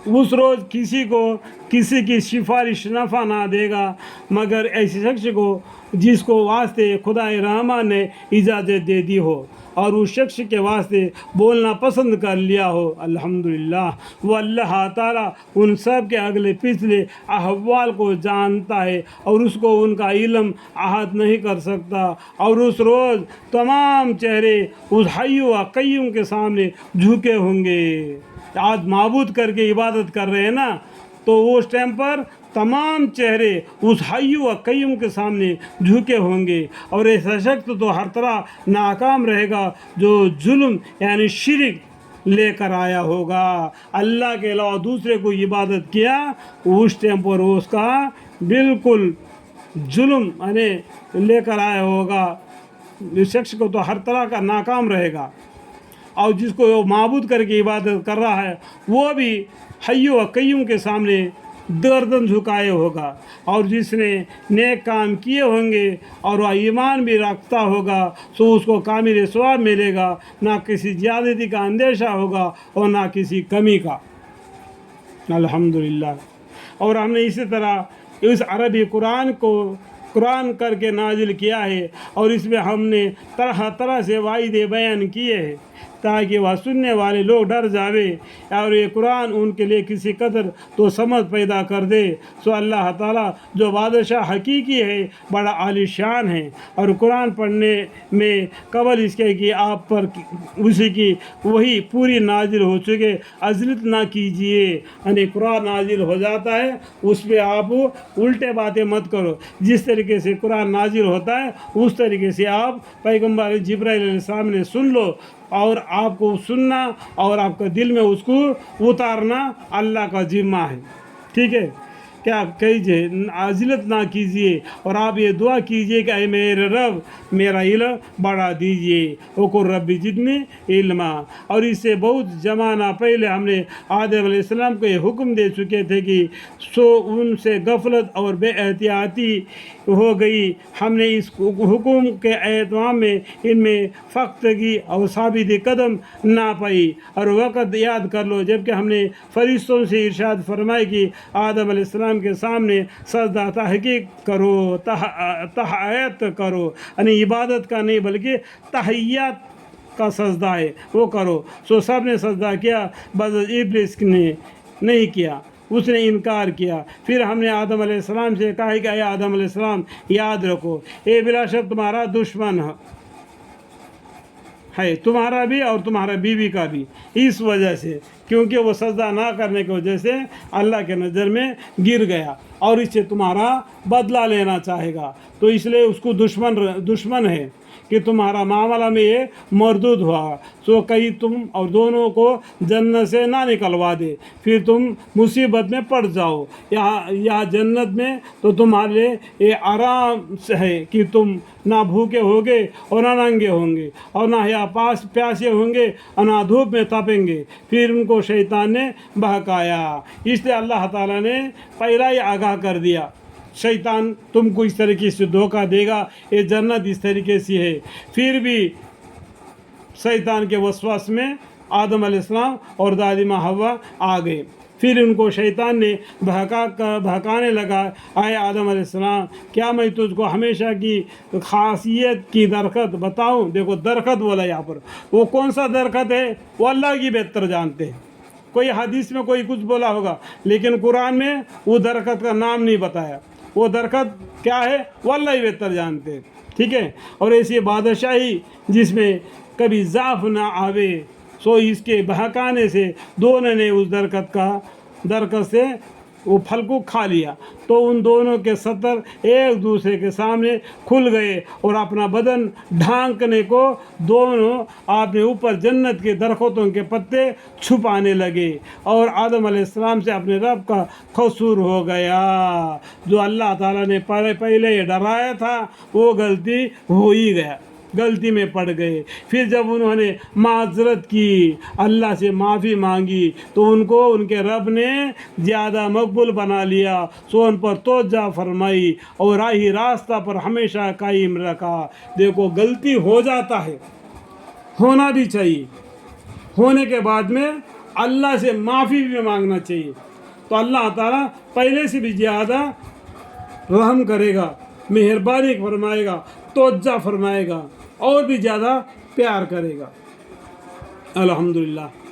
उस रोज़ किसी को किसी की सिफारिश नफ़ा ना देगा मगर ऐसे शख्स को जिसको वास्ते खुदाए रहमान ने इजाज़त दे दी हो और उस शख्स के वास्ते बोलना पसंद कर लिया हो। अल्हम्दुलिल्लाह वो अल्लाह ताला उन सब के अगले पिछले अहवाल को जानता है और उसको उनका इल्म आहत नहीं कर सकता। और उस रोज़ तमाम चेहरे उस हय्यु व क़य्यूम के सामने झुके होंगे। आज माबूद करके इबादत कर रहे हैं ना, तो उस टाइम पर तमाम चेहरे उस हय्यु व क़य्यूम के सामने झुके होंगे और ऐसा शख्स तो हर तरह नाकाम रहेगा जो जुल्म यानी शिरक लेकर आया होगा, अल्लाह के अलावा दूसरे को इबादत किया। उस टाइम पर उसका बिल्कुल जुल्म यानी लेकर आया होगा। इस शख्स को तो हर तरह का नाकाम रहेगा। और जिसको वो माबूद करके इबादत कर रहा है वो भी हय्यु व क़य्यूम के सामने गर्दन झुकाए होगा। और जिसने नेक काम किए होंगे और वह ईमान भी रखता होगा तो उसको कामिल सवाब मिलेगा, ना किसी ज़्यादती का अंदेशा होगा और ना किसी कमी का। अल्हम्दुलिल्लाह। और हमने इसी तरह इस अरबी कुरान करके नाजिल किया है और इसमें हमने तरह तरह से वाइदे बयान किए हैं ताकि वह सुनने वाले लोग डर जावे और ये कुरान उनके लिए किसी कदर तो समझ पैदा कर दे। सो अल्लाह ताला जो बादशाह हकीकी है बड़ा आलिशान है और कुरान पढ़ने में कबल इसके कि आप पर उसी की वही पूरी नाजिल हो चुके, अजलत ना कीजिए। यानी कुरान नाजिल हो जाता है उस पर आप उल्टे बातें मत करो। जिस तरीके से कुरान नाजिल होता है उस तरीके से आप पैगम्बर जिब्राइल अलैहिस्सलाम ने सुन लो और आपको सुनना और आपका दिल में उसको उतारना अल्लाह का जिम्मा है। ठीक है, क्या कीजिए, अजिलत ना कीजिए और आप ये दुआ कीजिए कि ऐ मेरे रब मेरा इल्म बढ़ा दीजिए, वक़ुल रब्बी ज़िदनी इल्मा। और इससे बहुत ज़माना पहले हमने आदम अलैहिस्सलाम को ये हुक्म दे चुके थे कि सो उनसे गफलत और बेएहतियाती हो गई। हमने इस हुक्म के एहतमाम में इनमें फ़ख्तगी और साबित कदम ना पाई। और वक़्त याद कर लो जबकि हमने फरिश्तों से इरशाद फरमाया कि आदम अलैहिस्सलाम के सामने सजदा तहक़ीक़ करो, तहय्यत करो, यानी इबादत का नहीं बल्कि तहय्यत का सजदा है वो करो। सो सब ने सजदा किया, बस इब्लिस ने नहीं किया, उसने इनकार किया। फिर हमने आदम अलैहिस्सलाम से कहा कि आदम अलैहिस्सलाम याद रखो ये बिलाशक तुम्हारा दुश्मन है, तुम्हारा भी और तुम्हारा बीवी का भी, इस वजह से क्योंकि वो सजदा ना करने की वजह से अल्लाह के नज़र में गिर गया और इससे तुम्हारा बदला लेना चाहेगा। तो इसलिए उसको दुश्मन है कि तुम्हारा मामला में ये मरदूद हुआ। सो कहीं तुम और दोनों को जन्नत से ना निकलवा दे, फिर तुम मुसीबत में पड़ जाओ। यहाँ जन्नत में तो तुम्हारे लिए ये आराम से है कि तुम ना भूखे होगे और ना नंगे होंगे और ना यहाँ पास प्यासे होंगे और ना धूप में तपेंगे। फिर उनको शैतान ने बहकाया, इसलिए अल्लाह ताला ने पहला ही आगाह कर दिया शैतान तुमको इस तरीके से धोखा देगा, ये जन्नत इस तरीके से है। फिर भी शैतान के वसवास में आदम अलैहिस्सलाम और दादी माँ हव्वा आ गए। फिर उनको शैतान ने बहकाने लगा, आए आदम अलैहिस्सलाम क्या मैं तुझको हमेशा की खासियत की दरख़त बताऊं? देखो दरख़त बोला यहाँ पर, वो कौन सा दरख़त है वो अल्लाह की बेहतर जानते हैं। कोई हदीस में कोई कुछ बोला होगा लेकिन कुरान में वो दरख़त का नाम नहीं बताया। वो दरख़त क्या है वो अल्लाह ही बेहतर जानते हैं। ठीक है, और ऐसी बादशाही जिसमें कभी ज़ाफ़ ना आवे, सो इसके बहकाने से दोनों ने उस दरख़त से वो फल को खा लिया। तो उन दोनों के सतर एक दूसरे के सामने खुल गए और अपना बदन ढांकने को दोनों अपने ऊपर जन्नत के दरख्तों के पत्ते छुपाने लगे और आदम अलैहिस्सलाम से अपने रब का कसूर हो गया। जो अल्लाह ताला ने पहले डराया था वो गलती हो ही गया, गलती में पड़ गए। फिर जब उन्होंने माजरत की, अल्लाह से माफ़ी मांगी, तो उनको उनके रब ने ज़्यादा मकबूल बना लिया। सो उन पर तोज्जा फरमाई और राही रास्ता पर हमेशा कायम रखा। देखो गलती हो जाता है, होना भी चाहिए, होने के बाद में اللہ سے معافی بھی مانگنا چاہیے، تو اللہ تعالیٰ پہلے سے بھی زیادہ رحم کرے گا، مہربانی فرمائے گا، توجہ فرمائے گا، اور بھی زیادہ پیار کرے گا۔ الحمدللہ۔